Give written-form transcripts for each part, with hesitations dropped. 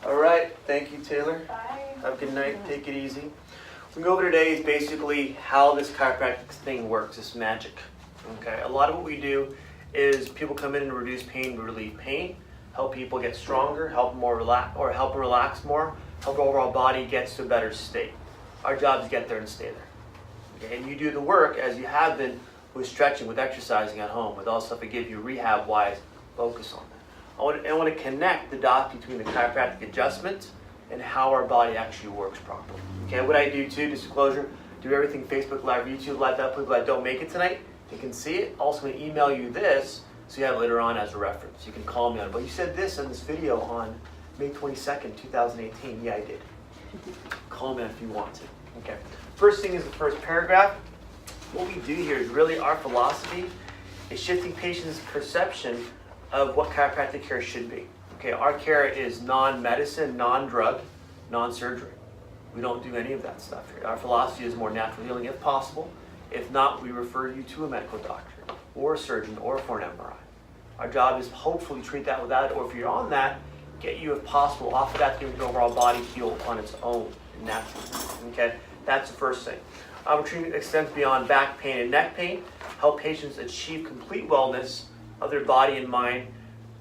All right, thank you, Taylor. Bye. Have a good night. Take it easy. What we go over today is basically how this chiropractic thing works. It's magic. Okay. A lot of what we do is people come in and reduce pain, relieve pain, help people get stronger, help them relax more, help the overall body gets to a better state. Our job is to get there and stay there. Okay? And you do the work as you have been with stretching, with exercising at home, with all the stuff I give you rehab-wise. Focus on that. I want to connect the dots between the chiropractic adjustment and how our body actually works properly. Okay, what I do too, disclosure, do everything Facebook Live, YouTube Live, that people that don't make it tonight, they can see it. Also, I'm going to email you this so you have it later on as a reference. You can call me on it. But you said this in this video on May 22nd, 2018. Yeah, I did. Call me if you want to. Okay. First thing is the first paragraph. What we do here is really our philosophy is shifting patients' perception of what chiropractic care should be. Okay, our care is non-medicine, non-drug, non-surgery. We don't do any of that stuff here. Our philosophy is more natural healing if possible. If not, we refer you to a medical doctor or a surgeon or for an MRI. Our job is hopefully treat that without it, or if you're on that, get you if possible off of that to get your overall body heal on its own naturally. Okay, that's the first thing. Our treatment extends beyond back pain and neck pain, help patients achieve complete wellness of their body and mind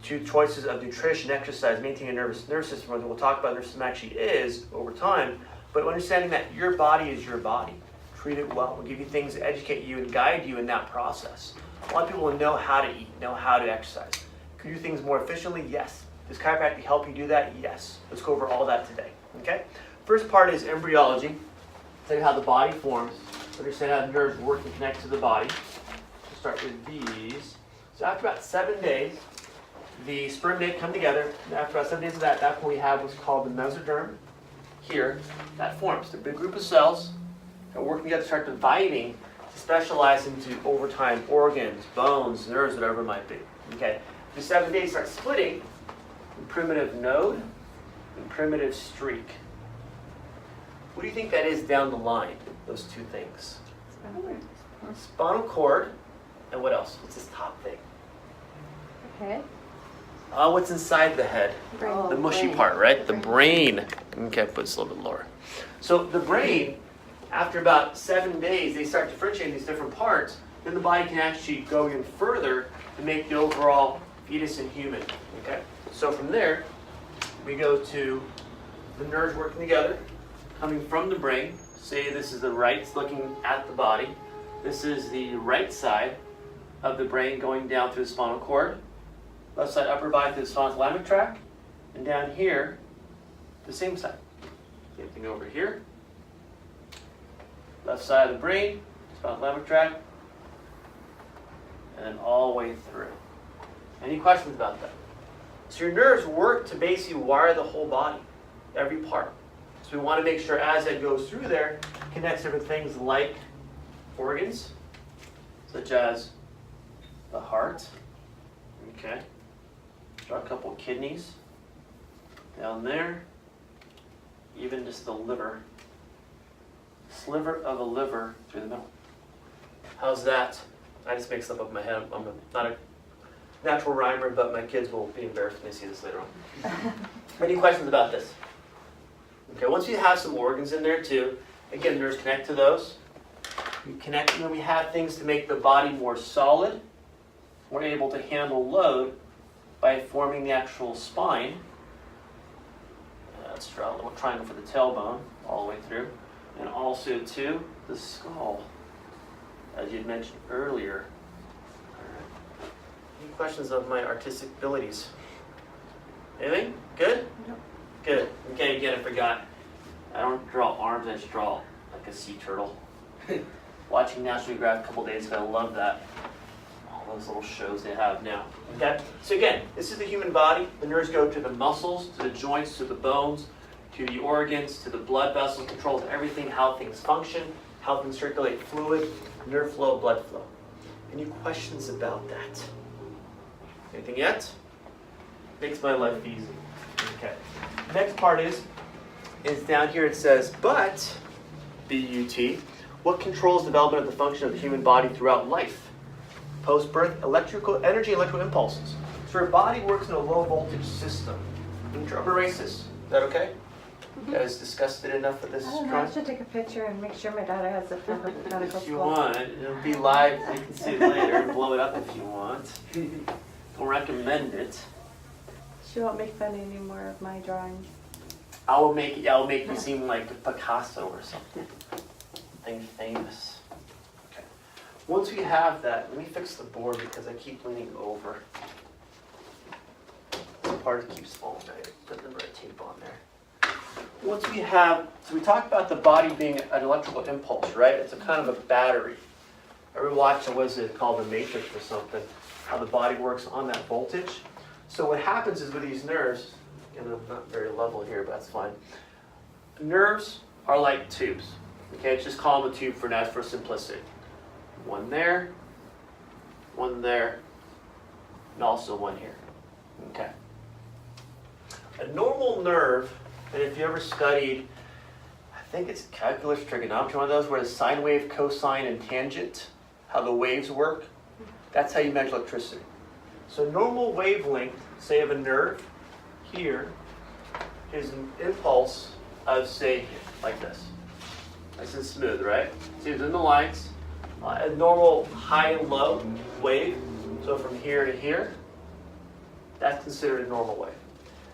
through choices of nutrition, exercise, maintaining a nervous system, whether we'll talk about nervous system actually is over time, but understanding that your body is your body. Treat it well. We'll give you things to educate you and guide you in that process. A lot of people will know how to eat, know how to exercise. Can you do things more efficiently? Yes. Does chiropractic help you do that? Yes. Let's go over all that today. Okay? First part is embryology. Tell you how the body forms. Understand how the nerves work and connect to the body. We'll start with these. So after about 7 days, the sperm and egg come together. And after about 7 days of that, that's what we have what's called the mesoderm. Here, that forms. The big group of cells that work together start dividing to specialize into, over time, organs, bones, nerves, whatever it might be. Okay. The 7 days start splitting in primitive node and primitive streak. What do you think that is down the line, those two things? Spinal cord, and what else? What's this top thing? Okay. What's inside the head? Brain. The mushy part, right? The brain. Okay, put this a little bit lower. So the brain, after about 7 days, they start differentiating these different parts. Then the body can actually go even further to make the overall fetus and human. Okay. So from there, we go to the nerves working together, coming from the brain. Say this is the right, looking at the body. This is the right side of the brain going down through the spinal cord. Left side upper body through the spinothalamic tract. And down here, the same side. Same thing over here. Left side of the brain, spinothalamic tract. And then all the way through. Any questions about that? So your nerves work to basically wire the whole body, every part. So we want to make sure as it goes through there, it connects different things like organs, such as the heart. Okay. Draw a couple of kidneys down there. Even just the liver. Sliver of a liver through the middle. How's that? I just make stuff up in my head. I'm not a natural rhymer, but my kids will be embarrassed when they see this later on. Any questions about this? Okay, once you have some organs in there too, again, nerves connect to those. We connect, and then we have things to make the body more solid. We're able to handle load by forming the actual spine. Let's draw a little triangle for the tailbone all the way through. And also too, the skull, as you had mentioned earlier. Any questions of my artistic abilities? Anything? Good? No. Good. Okay, again, I forgot. I don't draw arms, I just draw like a sea turtle. Watching National Geographic a couple days ago, I love that. All those little shows they have now. Okay? So again, this is the human body. The nerves go to the muscles, to the joints, to the bones, to the organs, to the blood vessels, controls everything, how things function, how things circulate fluid, nerve flow, blood flow. Any questions about that? Anything yet? Makes my life easy. Okay. Next part is down here it says, but, B-U-T, what controls development of the function of the human body throughout life? Post-birth electrical impulses. So our body works in a low voltage system. Let me erase this. Is that okay? You guys discussed it enough with this I don't know, drawing? I should take a picture and make sure my daughter has it for her medical If you school. want, it'll be live, you can see it later, and blow it up if you want. Don't recommend it. She won't make fun anymore of my drawings. I'll make you seem like Picasso or something. Something famous. Okay. Once we have that, let me fix the board because I keep leaning over. The part keeps falling. I put the red tape on there. Once we have, so we talked about the body being an electrical impulse, right? It's a kind of a battery. Ever watch, what is it called, The Matrix or something? How the body works on that voltage. So what happens is with these nerves, and I'm not very level here, but that's fine. Nerves are like tubes. Okay, let's just call them a tube for now for simplicity. One there, and also one here. Okay. A normal nerve, and if you ever studied, I think it's calculus, trigonometry, one of those where the sine wave, cosine, and tangent, how the waves work, that's how you measure electricity. So normal wavelength, say of a nerve, here is an impulse of, say, like this. Nice and smooth, right? See, it's in the lines. A normal high and low wave, so from here to here, that's considered a normal wave.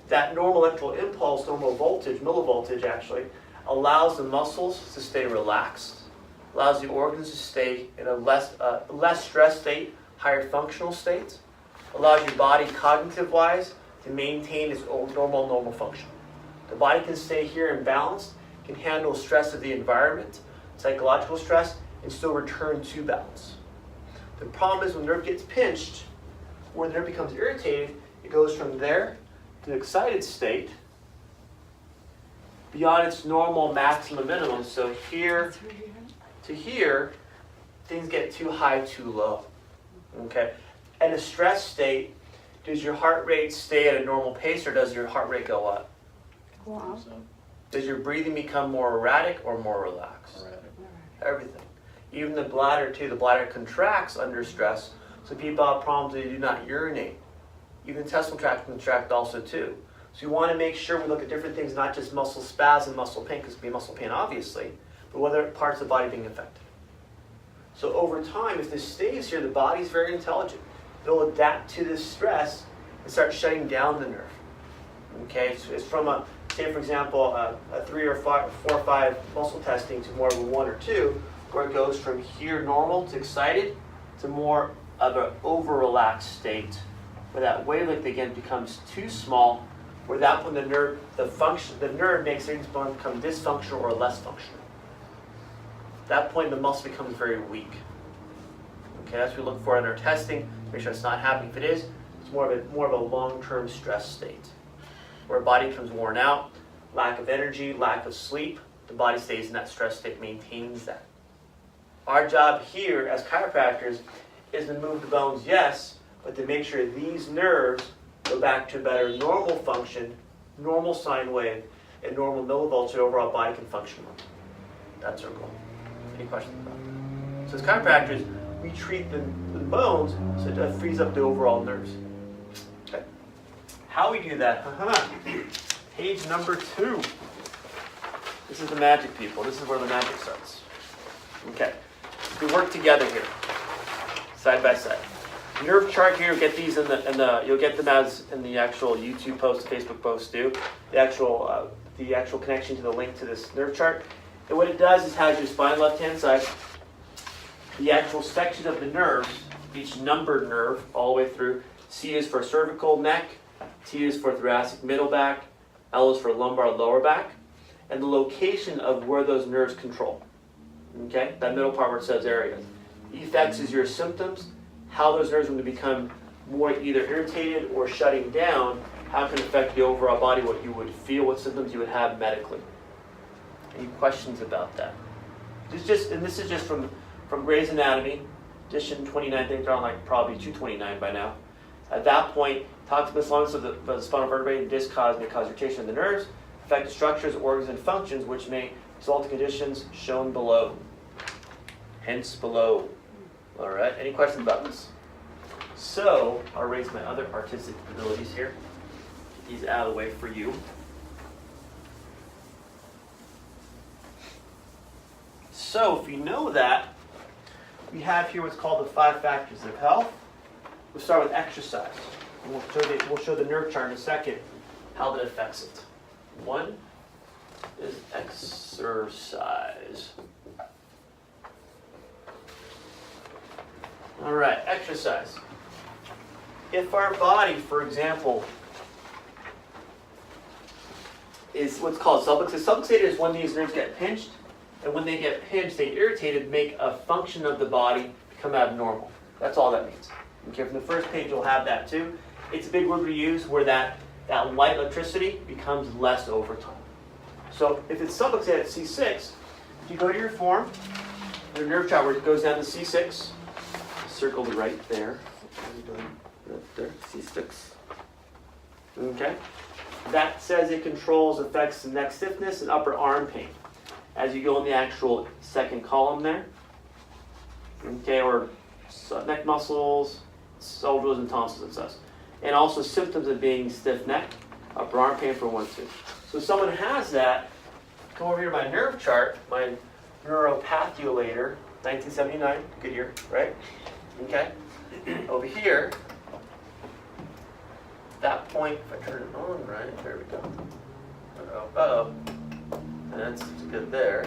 That normal electrical impulse, normal voltage, millivoltage actually, allows the muscles to stay relaxed, allows the organs to stay in a less stress state, higher functional state, allows your body cognitive-wise to maintain its old normal function. The body can stay here in balance, can handle stress of the environment, psychological stress, and still return to balance. The problem is when the nerve gets pinched, or the nerve becomes irritated, it goes from there to the excited state beyond its normal maximum minimum. So here to here, things get too high, too low. Okay? In a stress state, does your heart rate stay at a normal pace or does your heart rate go up? Wow. Does your breathing become more erratic or more relaxed? Everything. Even the bladder too. The bladder contracts under stress. So people have problems they do not urinate. Even the intestinal tract can contract also too. So you want to make sure we look at different things, not just muscle spasm, muscle pain, because it can be muscle pain obviously, but what other parts of the body being affected. So over time, if this stays here, the body's very intelligent. It'll adapt to this stress and start shutting down the nerve. Okay, so it's from a, say for example, a 3 or 4 or 5 muscle testing to more of a 1 or 2, where it goes from here normal to excited to more of an over-relaxed state, where that wavelength again becomes too small, where that when the nerve makes things become dysfunctional or less functional. At that point, the muscle becomes very weak. Okay, that's what we look for in our testing. Make sure it's not happening. If it is, it's more of a long-term stress state, where the body becomes worn out, lack of energy, lack of sleep. The body stays in that stress state, maintains that. Our job here as chiropractors is to move the bones, yes, but to make sure these nerves go back to better normal function, normal sine wave, and normal millivolts, so overall body can function well. That's our goal. Any questions about that? So as chiropractors, we treat the bones so it frees up the overall nerves. Okay. How we do that? Page number 2. This is the magic, people. This is where the magic starts. Okay. We work together here, side by side. Nerve chart here. You'll get these you'll get them as in the actual YouTube post, Facebook post too. The actual connection to the link to this nerve chart. And what it does is has your spine left-hand side, the actual section of the nerves, each numbered nerve all the way through. C is for cervical neck, T is for thoracic middle back, L is for lumbar lower back, and the location of where those nerves control. Okay, that middle part where it says areas. Effects is your symptoms, how those nerves are going to become more either irritated or shutting down, how it can affect the overall body, what you would feel, what symptoms you would have medically. Any questions about that? This is just from Gray's Anatomy, edition 29. I think they're on like probably 229 by now. At that point, talks about misalignments of the spinal vertebrae and disc may cause irritation of the nerves, affect the structures, organs, and functions, which may result in conditions shown below. Hence below. All right. Any questions about this? So I'll raise my other artistic abilities here. Get these out of the way for you. So if you know that, we have here what's called the 5 factors of health. We'll start with exercise. And we'll show the nerve chart in a second how that affects it. 1 is exercise. All right, exercise. If our body, for example, is what's called subluxated. Subluxated is when these nerves get pinched, and when they get pinched, they get irritated, make a function of the body become abnormal. That's all that means. Okay, from the first page you'll have that too. It's a big word we use where that light electricity becomes less over time. So if it's subluxated at C6, if you go to your form, your nerve chart where it goes down to C6, circle the right there. Right there, C6. Okay? That says it controls, affects neck stiffness and upper arm pain. As you go in the actual second column there. Okay, or neck muscles, shoulders and tonsils and such. And also symptoms of being stiff neck, upper arm pain for 1, 2. So if someone has that, come over here to my nerve chart, my neuropathulator, 1979, good year, right? Okay. Over here, that point, if I turn it on right, there we go. Uh-oh. That's good there.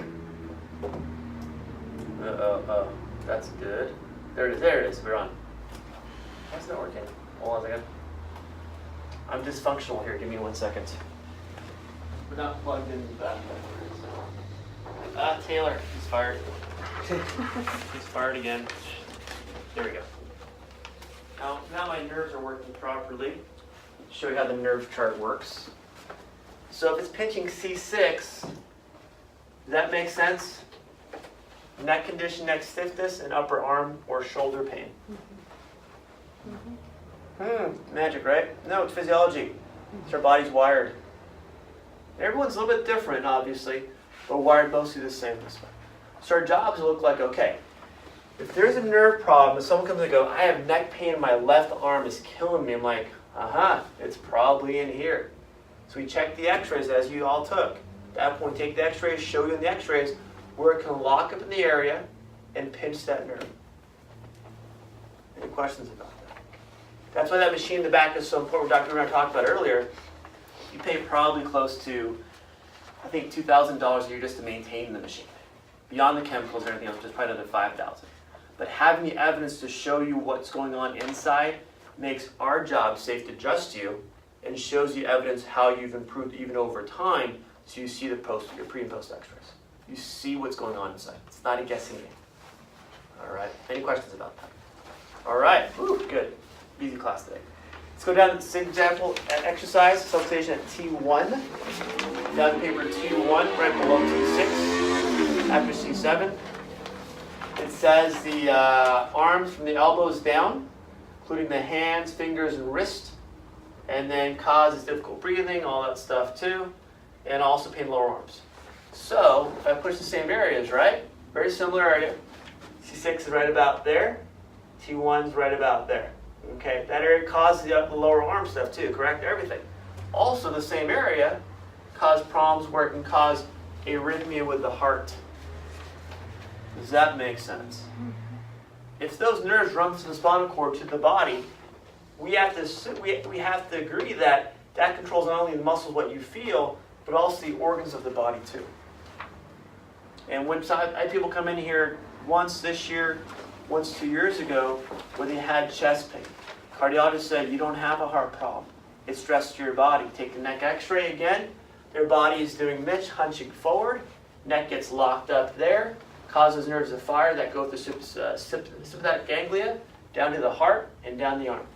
Uh-oh. That's good. There it is. We're on. Why is it not working? Hold on a second. I'm dysfunctional here. Give me 1 second. We're not plugged in the back. Taylor, he's fired. He's fired again. There we go. Now my nerves are working properly. Show you how the nerve chart works. So if it's pinching C6, does that make sense? Neck condition, neck stiffness, and upper arm or shoulder pain. Magic, right? No, it's physiology. It's our body's wired. Everyone's a little bit different, obviously, but wired mostly the same this way. So our jobs look like, okay, if there's a nerve problem, if someone comes and goes, I have neck pain and my left arm is killing me, I'm like, it's probably in here. So we check the x-rays as you all took. At that point, take the x-rays, show you in the x-rays where it can lock up in the area and pinch that nerve. Any questions about that? That's why that machine in the back is so important. Dr. Renner talked about earlier. You pay probably close to, I think, $2,000 a year just to maintain the machine. Beyond the chemicals and everything else, just probably another $5,000. But having the evidence to show you what's going on inside makes our job safe to adjust you and shows you evidence how you've improved even over time, so you see your pre and post x-rays. You see what's going on inside. It's not a guessing game. All right. Any questions about that? All right. Woo, good. Easy class today. Let's go down to the same example at exercise, substation at T1. Down to paper T1, right below T6, after C7. It says the arms from the elbows down, including the hands, fingers, and wrist, and then causes difficult breathing, all that stuff too, and also pain in the lower arms. So, if I push the same areas, right? Very similar area. C6 is right about there. T1 is right about there. Okay, that area causes the lower arm stuff too, correct? Everything. Also, the same area causes problems where it can cause arrhythmia with the heart. Does that make sense? If those nerves run from the spinal cord to the body, we have to agree that that controls not only the muscles, what you feel, but also the organs of the body too. And when I had people come in here once this year, once 2 years ago, where they had chest pain. Cardiologist said, you don't have a heart problem. It's stress to your body. Take the neck x-ray again. Their body is doing this, hunching forward. Neck gets locked up there, causes nerves of fire that go through sympathetic ganglia, down to the heart, and down the arm.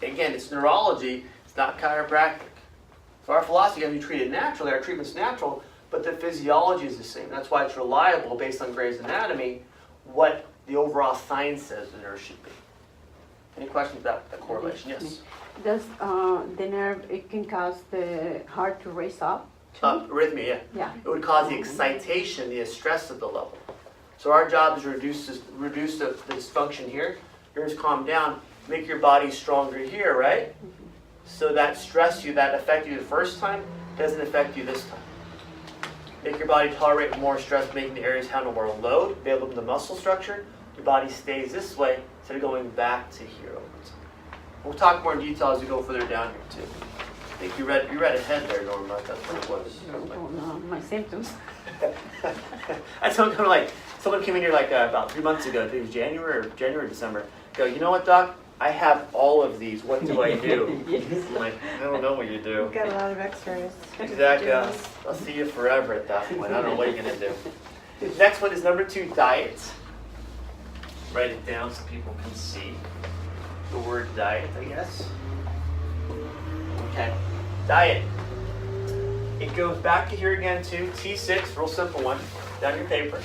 Again, it's neurology, it's not chiropractic. So our philosophy is we treat it naturally, our treatment's natural, but the physiology is the same. That's why it's reliable based on Gray's Anatomy, what the overall science says the nerve should be. Any questions about the correlation? Yes? Does the nerve, it can cause the heart to race up? Arrhythmia, yeah. Yeah. It would cause the excitation, the stress of the level. So our job is to reduce the dysfunction here. Yours calm down, make your body stronger here, right? So that stress you, that affected you the first time, doesn't affect you this time. make your body tolerate more stress, making the areas handle more load, build up the muscle structure. Your body stays this way instead of going back to here over time. We'll talk more in detail as we go further down here too. I think you read ahead there, Norma. That's what it was. Oh, no, my symptoms. That's someone came in here like about 3 months ago. I think it was January or December. Go, you know what, Doc? I have all of these. What do I do? Yes. I'm like, I don't know what you do. We've got a lot of x-rays. Exactly. I'll see you forever at that point. I don't know what you're gonna do. Next one is number 2, diet. Write it down so people can see the word diet, I guess. Okay. Diet. It goes back to here again too. T6, real simple one. Down your paper.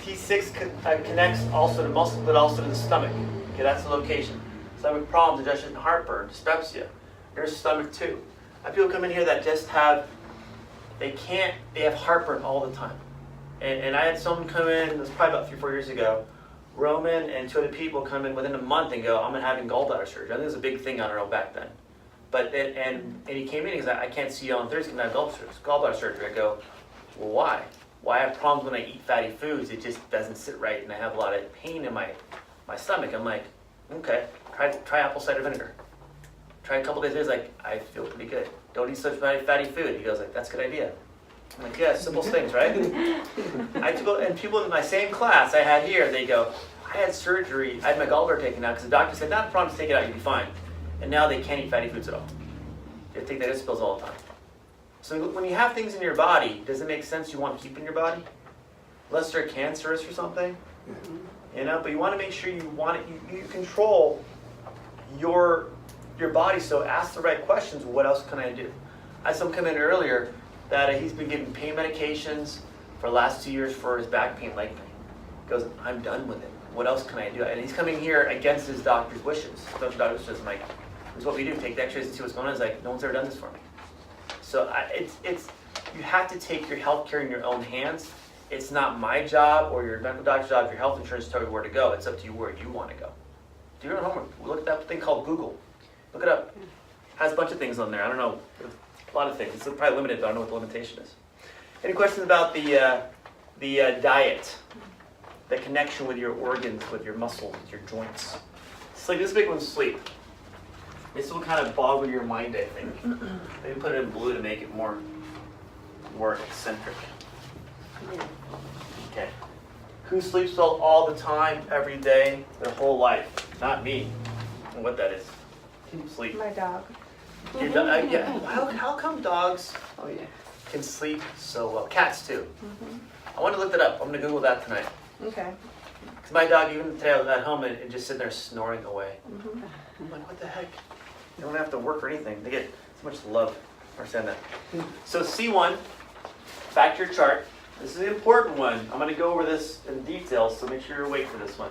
T6 connects also to muscle, but also to the stomach. Okay, that's the location. Stomach problems, digestion, heartburn, dyspepsia. There's stomach too. I have people come in here that just they have heartburn all the time. And I had someone come in, it was probably about 3-4 years ago, Roman and 2 other people come in within a month and go, I'm having gallbladder surgery. I think it was a big thing, I don't know, back then. But and he came in and he's like, I can't see you on Thursday because I have gallbladder surgery. I go, well, why? Well, I have problems when I eat fatty foods. It just doesn't sit right, and I have a lot of pain in my stomach. I'm like, okay, try apple cider vinegar. Try a couple days later, he's like, I feel pretty good. Don't eat such fatty food. He goes like, that's a good idea. I'm like, yeah, simple things, right? And people in my same class I had here, they go, I had surgery. I had my gallbladder taken out because the doctor said, not a problem, take it out, you'll be fine. And now they can't eat fatty foods at all. They take digestive pills all the time. So when you have things in your body, does it make sense you want to keep in your body? Unless they're cancerous or something, you know. But you want to make sure you control your body. So ask the right questions. What else can I do? I had someone come in earlier that he's been given pain medications for the last 2 years for his back pain, leg pain. He goes, I'm done with it. What else can I do? And he's coming here against his doctor's wishes. The doctor says, Mike, this is what we do. Take the x-rays and see what's going on. He's like, no one's ever done this for me. So it's you have to take your health care in your own hands. It's not my job or your medical doctor's job, your health insurance to tell you where to go. It's up to you where you want to go. Do your own homework. Look at that thing called Google. Look it up. It has a bunch of things on there. I don't know. A lot of things. It's probably limited, but I don't know what the limitation is. Any questions about the diet? The connection with your organs, with your muscles, with your joints. Sleep. This big one's sleep. This will kind of boggle your mind, I think. Maybe put it in blue to make it more eccentric. Okay. Who sleeps well all the time, every day, their whole life? Not me. I don't know what that is. Sleep. My dog. Your dog, yeah. How come dogs can sleep so well? Cats too. I want to look that up. I'm going to Google that tonight. Okay. Because my dog, even today, I was at home and just sitting there snoring away. I'm like, what the heck? You don't have to work or anything. They get so much love. I understand that. So C1, back to your chart. This is an important one. I'm going to go over this in detail, so make sure you're awake for this one.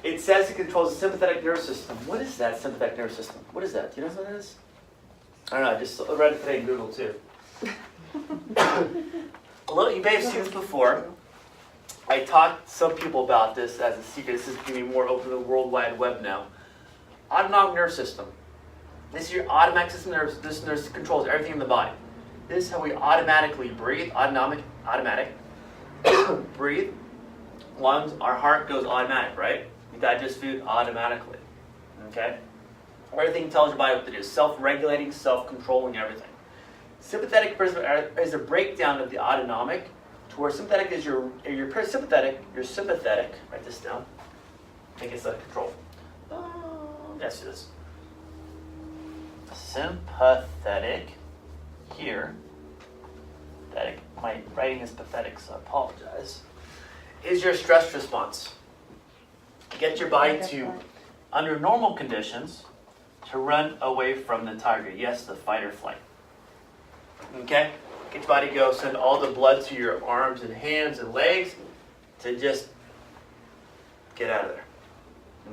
It says it controls the sympathetic nervous system. What is that sympathetic nervous system? What is that? Do you know what that is? I don't know. I just read it today in Google too. You may have seen this before. I taught some people about this as a secret. This is going to be more open to the World Wide Web now. Autonomic nervous system. This is your automatic system. This nerve controls everything in the body. This is how we automatically breathe. Automatic. Breathe. Lungs. Our heart goes automatic, right? We digest food automatically. Okay? Everything tells your body what to do. Self-regulating, self-controlling everything. Sympathetic is a breakdown of the autonomic, to where sympathetic is your parasympathetic, your sympathetic, write this down, make it set of control. Yes, it is. Sympathetic, here, pathetic, my writing is pathetic, so I apologize, is your stress response. Get your body to, under normal conditions, to run away from the target. Yes, the fight or flight. Okay? Get your body to go, send all the blood to your arms and hands and legs to just get out of there.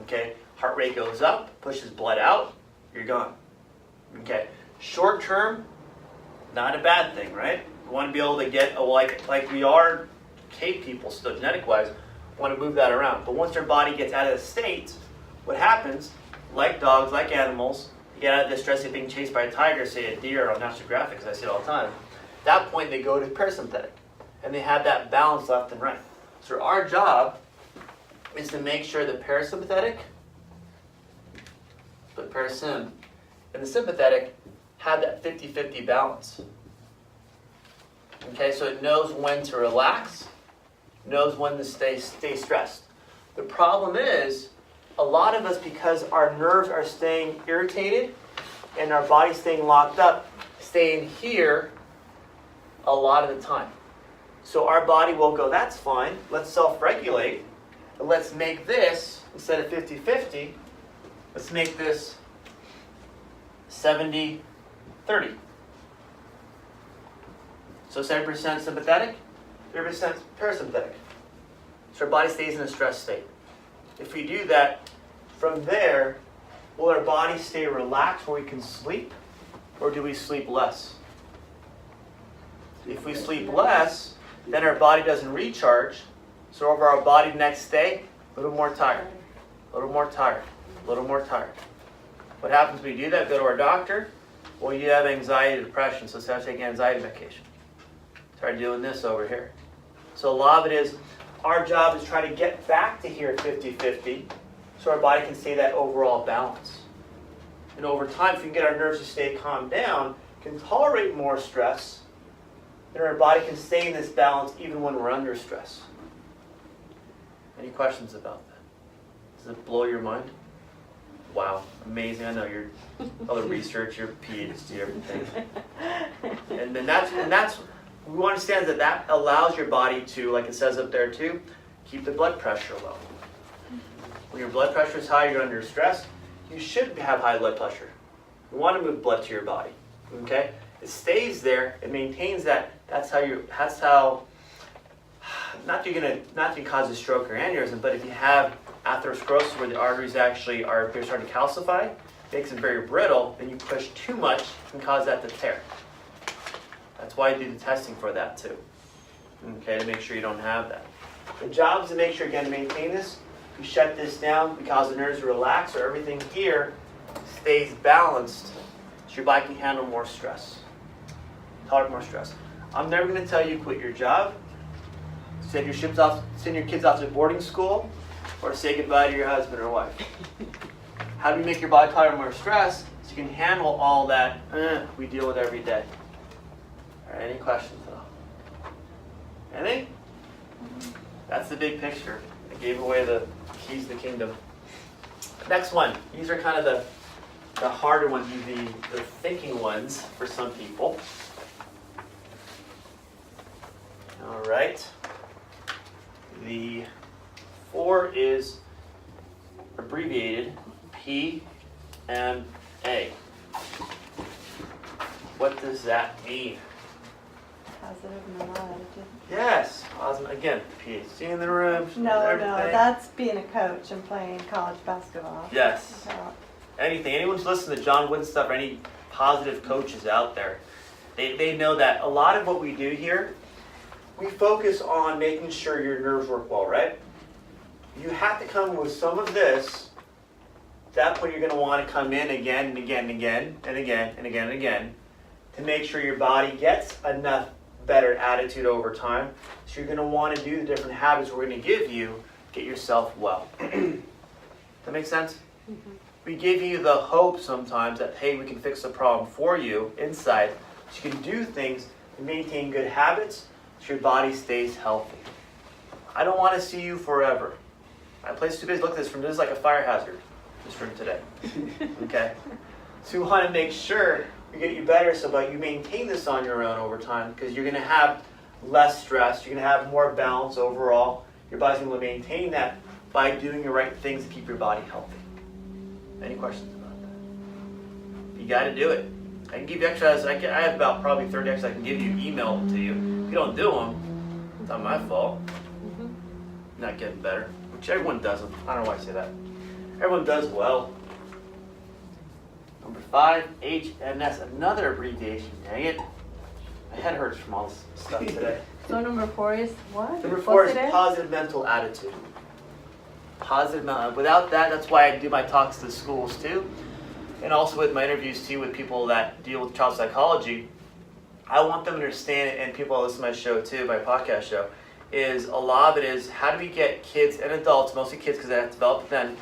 Okay? Heart rate goes up, pushes blood out, you're gone. Okay? Short term, not a bad thing, right? We want to be able to get, like we are cave people still, genetic-wise, want to move that around. But once their body gets out of the state, what happens, like dogs, like animals, you get out of distress, you're being chased by a tiger, say a deer on National Geographic, because I see it all the time. At that point, they go to parasympathetic, and they have that balance left and right. So our job is to make sure the parasympathetic, but parasym, and the sympathetic have that 50-50 balance. Okay, so it knows when to relax, knows when to stay stressed. The problem is, a lot of us, because our nerves are staying irritated and our body's staying locked up, stay in here a lot of the time. So our body will go, that's fine, let's self-regulate, and let's make this, instead of 50-50, let's make this 70-30. So 70% sympathetic, 30% parasympathetic. So our body stays in a stress state. If we do that, from there, will our body stay relaxed where we can sleep, or do we sleep less? If we sleep less, then our body doesn't recharge, so over our body next day, a little more tired, a little more tired, a little more tired. What happens when we do that? Go to our doctor. Well, you have anxiety, depression, so start taking anxiety medication. Start doing this over here. So a lot of it is, our job is try to get back to here 50-50 so our body can stay that overall balance. And over time, if we can get our nerves to stay calmed down, can tolerate more stress, then our body can stay in this balance even when we're under stress. Any questions about that? Does it blow your mind? Wow, amazing. I know you're all the research, your PhD, everything. And then that's we want to understand that allows your body to, like it says up there too, keep the blood pressure low. When your blood pressure is high, you're under stress, you should have high blood pressure. You want to move blood to your body. Okay? It stays there, it maintains that. That's how not that you cause a stroke or aneurysm, but if you have atherosclerosis where the arteries actually they're starting to calcify, makes them very brittle, and you push too much, can cause that to tear. That's why you do the testing for that too. Okay, to make sure you don't have that. The job is to make sure, again, to maintain this. You shut this down, we cause the nerves to relax, so everything here stays balanced, so your body can handle more stress. Tolerate more stress. I'm never going to tell you quit your job, send your kids off to boarding school, or say goodbye to your husband or wife. How do you make your body tolerate more stress so you can handle all that we deal with every day? All right, any questions at all? Anything? That's the big picture. I gave away the keys to the kingdom. Next one. These are kind of the harder ones, the thinking ones for some people. All right. The 4 is abbreviated PMA. What does that mean? Positive mental attitude. Yes, positive. Again, PhD in the room. No, everything. that's being a coach and playing college basketball. Yes. So, Anything. Anyone's listening to John Wooden stuff or any positive coaches out there, they know that a lot of what we do here, we focus on making sure your nerves work well, right? You have to come with some of this. At that point, you're going to want to come in again and again and again and again and again and again to make sure your body gets enough better attitude over time. So you're going to want to do the different habits we're going to give you to get yourself well. That make sense? Mm-hmm. We give you the hope sometimes that, hey, we can fix the problem for you inside so you can do things and maintain good habits so your body stays healthy. I don't want to see you forever. My place is too busy. Look at this. This is like a fire hazard, this room today. Okay? So we want to make sure we get you better so that you maintain this on your own over time because you're going to have less stress. You're going to have more balance overall. Your body's going to maintain that by doing the right things to keep your body healthy. Any questions about that? You got to do it. I can give you exercises. I have about probably 30 exercises I can give you, email them to you. If you don't do them, it's not my fault. Mm-hmm. Not getting better, which everyone doesn't. I don't know why I say that. Everyone does well. Number 5, HNS, another abbreviation. Dang it. My head hurts from all this stuff today. So number 4 is what? Number 4 is Positive? positive mental attitude. Positive mental. Without that, that's why I do my talks to schools too, and also with my interviews too with people that deal with child psychology. I want them to understand it, and people that listen to my show too, my podcast show, is a lot of it is how do we get kids and adults, mostly kids because that develop then,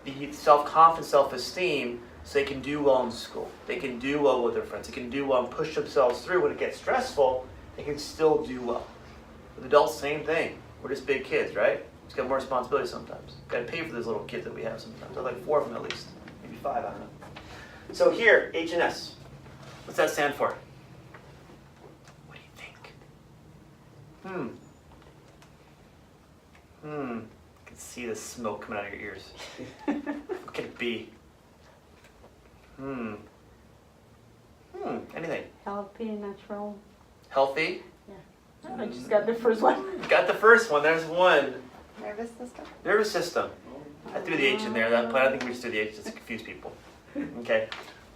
the self-confidence, self-esteem, so they can do well in school. They can do well with their friends. They can do well and push themselves through. When it gets stressful, they can still do well. With adults, same thing. We're just big kids, right? Just got more responsibility sometimes. Got to pay for those little kids that we have sometimes. There's like 4 of them at least, maybe 5. I don't know. So here, H&S. What's that stand for? What do you think? I can see the smoke coming out of your ears. What could it be? Anything? Healthy, natural. Healthy? Yeah. I just got the first one. Got the first one. There's one. Nervous system? Nervous system. I threw the H in there. But I don't think we just threw the H just to confuse people. Okay.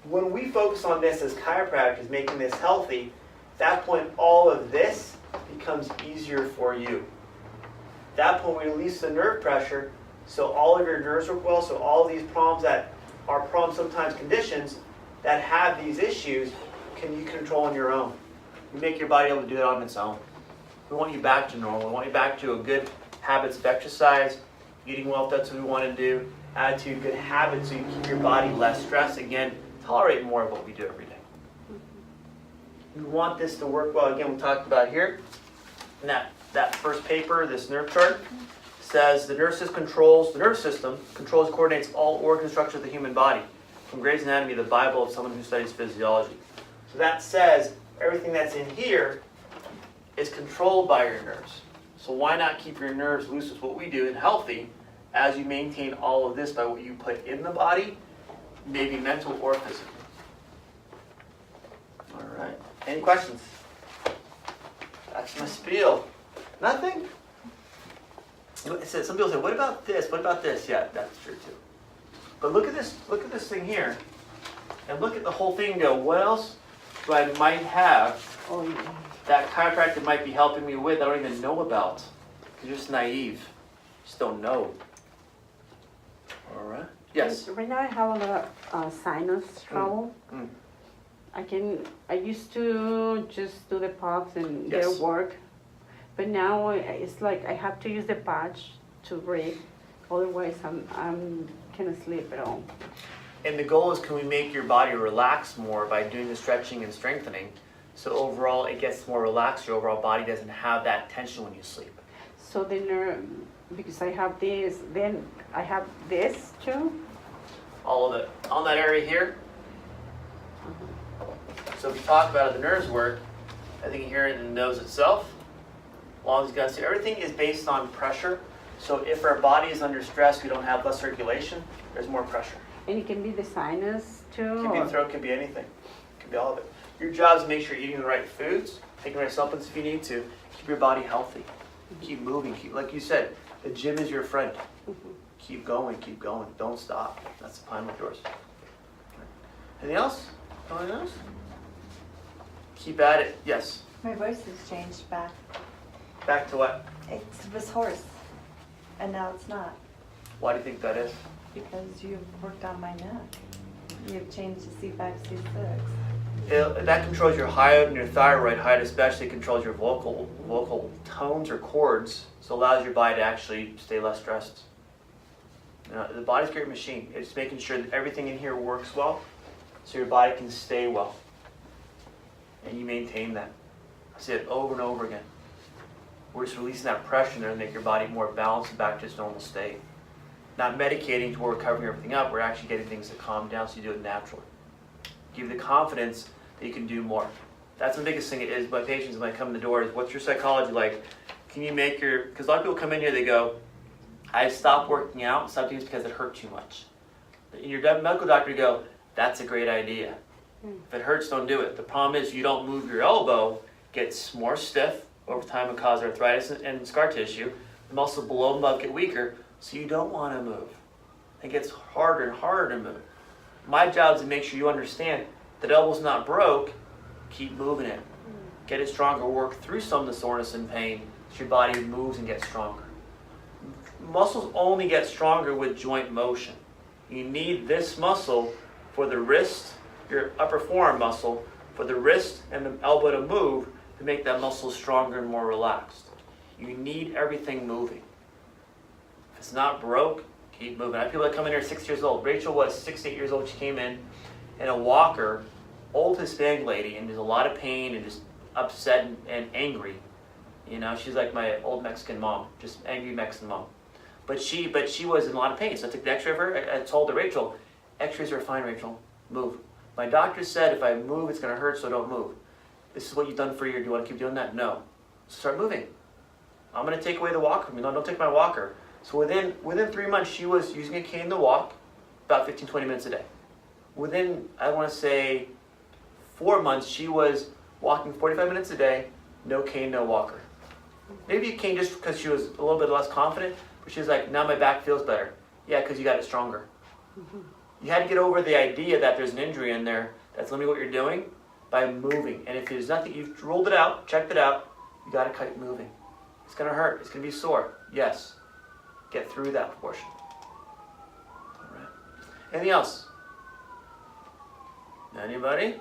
When we focus on this as chiropractors, making this healthy, at that point, all of this becomes easier for you. At that point, we release the nerve pressure, so all of your nerves work well, so all of these problems that are problems, sometimes conditions, that have these issues, can you control on your own. You make your body able to do it on its own. We want you back to normal. We want you back to a good habits of exercise, eating well if that's what we want to do, attitude, good habits so you keep your body less stressed. Again, tolerate more of what we do every day. We want this to work well. Again, we talked about here. And that first paper, this nerve chart, says the nerve system controls, coordinates all organ structure of the human body. From Gray's Anatomy, the Bible of someone who studies physiology. So that says everything that's in here is controlled by your nerves. So why not keep your nerves loose is what we do and healthy as you maintain all of this by what you put in the body, maybe mental or physical. All right. Any questions? That's my spiel. Nothing? It says, some people say, what about this? What about this? Yeah, that's true too. But look at this thing here. And look at the whole thing and go, what else do I might have that chiropractor might be helping me with I don't even know about? Because you're just naive. You just don't know. All right. Yes? Right now I have a lot of sinus trouble. I used to just do the puffs and Yes. their work. But now it's like I have to use the patch to breathe. Otherwise I'm can't sleep at all. And the goal is, can we make your body relax more by doing the stretching and strengthening? So overall it gets more relaxed. Your overall body doesn't have that tension when you sleep. So then, because I have this, then I have this too. All of it on that area here. So if you talk about how the nerves work, I think here in the nose itself, along these guys, everything is based on pressure. So if our body is under stress, we don't have less circulation, there's more pressure. And it can be the sinus too. It can be the throat, it can be anything. It can be all of it. Your job is to make sure you're eating the right foods, taking the right supplements if you need to, keep your body healthy. Keep moving, like you said, the gym is your friend. Keep going, don't stop. That's the plan with yours. Anything else? Anything else? Keep at it, yes. My voice has changed back. Back to what? It was hoarse, and now it's not. Why do you think that is? Because you've worked on my neck. You've changed to C5, C6. That controls your hyoid and your thyroid. Hyoid especially controls your vocal tones or chords, so it allows your body to actually stay less stressed. The body's a great machine. It's making sure that everything in here works well, so your body can stay well. And you maintain that. I say it over and over again. We're just releasing that pressure there to make your body more balanced and back to its normal state. Not medicating to where we're covering everything up, we're actually getting things to calm down so you do it naturally. Give you the confidence that you can do more. That's the biggest thing it is. My patients, when I come in the door, is what's your psychology like? Can you make your, because a lot of people come in here, they go, I stopped working out, sometimes because it hurt too much. And your medical doctor go, that's a great idea. If it hurts, don't do it. The problem is you don't move your elbow, gets more stiff over time and cause arthritis and scar tissue. The muscle below and above get weaker, so you don't want to move. It gets harder and harder to move. My job is to make sure you understand that elbow's not broke, keep moving it. Get it stronger, work through some of the soreness and pain so your body moves and gets stronger. Muscles only get stronger with joint motion. You need this muscle for the wrist, your upper forearm muscle, for the wrist and the elbow to move to make that muscle stronger and more relaxed. You need everything moving. If it's not broke, keep moving. I have people that come in here 6 years old. Rachel was 6, 8 years old. She came in a walker, old Hispanic lady, and there's a lot of pain and just upset and angry. You know, she's like my old Mexican mom, just angry Mexican mom. But she was in a lot of pain. So I took the x-ray of her. I told her, Rachel, x-rays are fine, Rachel. Move. My doctor said if I move, it's going to hurt, so don't move. This is what you've done for a year. Do you want to keep doing that? No. So start moving. I'm going to take away the walker from you. No, don't take my walker. So within 3 months, she was using a cane to walk about 15, 20 minutes a day. Within, I want to say, 4 months, she was walking 45 minutes a day, no cane, no walker. Maybe a cane just because she was a little bit less confident, but she's like, now my back feels better. Yeah, because you got it stronger. You had to get over the idea that there's an injury in there that's limiting what you're doing by moving. And if there's nothing, you've ruled it out, checked it out, you got to keep moving. It's going to hurt. It's going to be sore. Yes. Get through that portion. All right. Anything else? Anybody?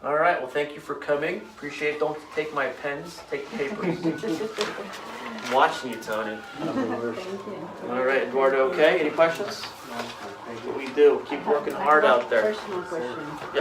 All right. Well, thank you for coming. Appreciate it. Don't take my pens. Take papers. I'm watching you, Tony. Thank you. All right, Eduardo. Okay. Any questions? What we do? Keep working hard out there. Personal question.